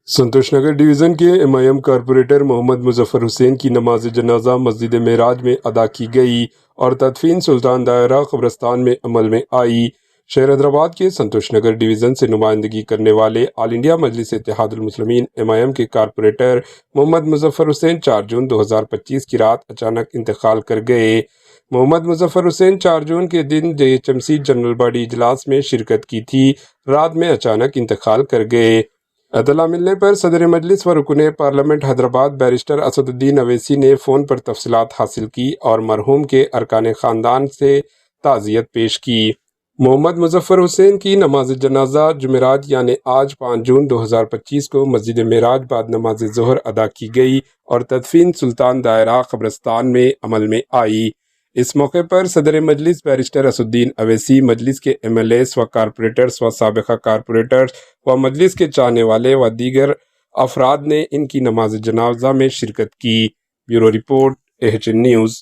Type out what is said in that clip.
संतोष नगर division के MIM corporator Mohammad Muzaffar Hussain की नमाज जनाजा मस्जिद मेराज में अदा की गई और तदफीन सुल्तान दायरा कब्रिस्तान में अमल में आई। शहर हैदराबाद के संतोष नगर डिवीज़न से नुमाइंदगी करने वाले ऑल इंडिया मजलिस इत्तेहादुल मुस्लिमीन MIM के कॉरपोरेटर मोहम्मद मुजफ्फर हुसैन 4 जून 2025 की रात अचानक इंतकाल कर गए। मोहम्मद मुजफ्फर हुसैन 4 जून के दिन JHMC जनरल बॉडी इजलास में शिरकत की थी। रात में अचानक इंतकाल कर गए। इत्तला मिलने पर सदर मजलिस व रुकने पार्लियामेंट हैदराबाद बैरिस्टर असदुद्दीन अवैसी ने फ़ोन पर तफसीलात हासिल की और मरहूम के अरकान ख़ानदान से ताज़ियत पेश की। मोहम्मद मुजफ्फर हुसैन की नमाज जनाजा जुमेरात यानी आज 5 जून 2025 को मस्जिद मेराज बाद नमाज ज़ोहर अदा की गई और तदफीन सुल्तान दायरा कब्रिस्तान में अमल में आई। इस मौके पर सदर मजलिस बैरिस्टर असदुद्दीन अवैसी, मजलिस के MLAs व कारपोरेटर्स व साबिक़ा कारपोरेटर्स व मजलिस के चाहने वाले व दीगर अफराद ने इनकी नमाज जनाजा में शिरकत की। Bureau report AHN news.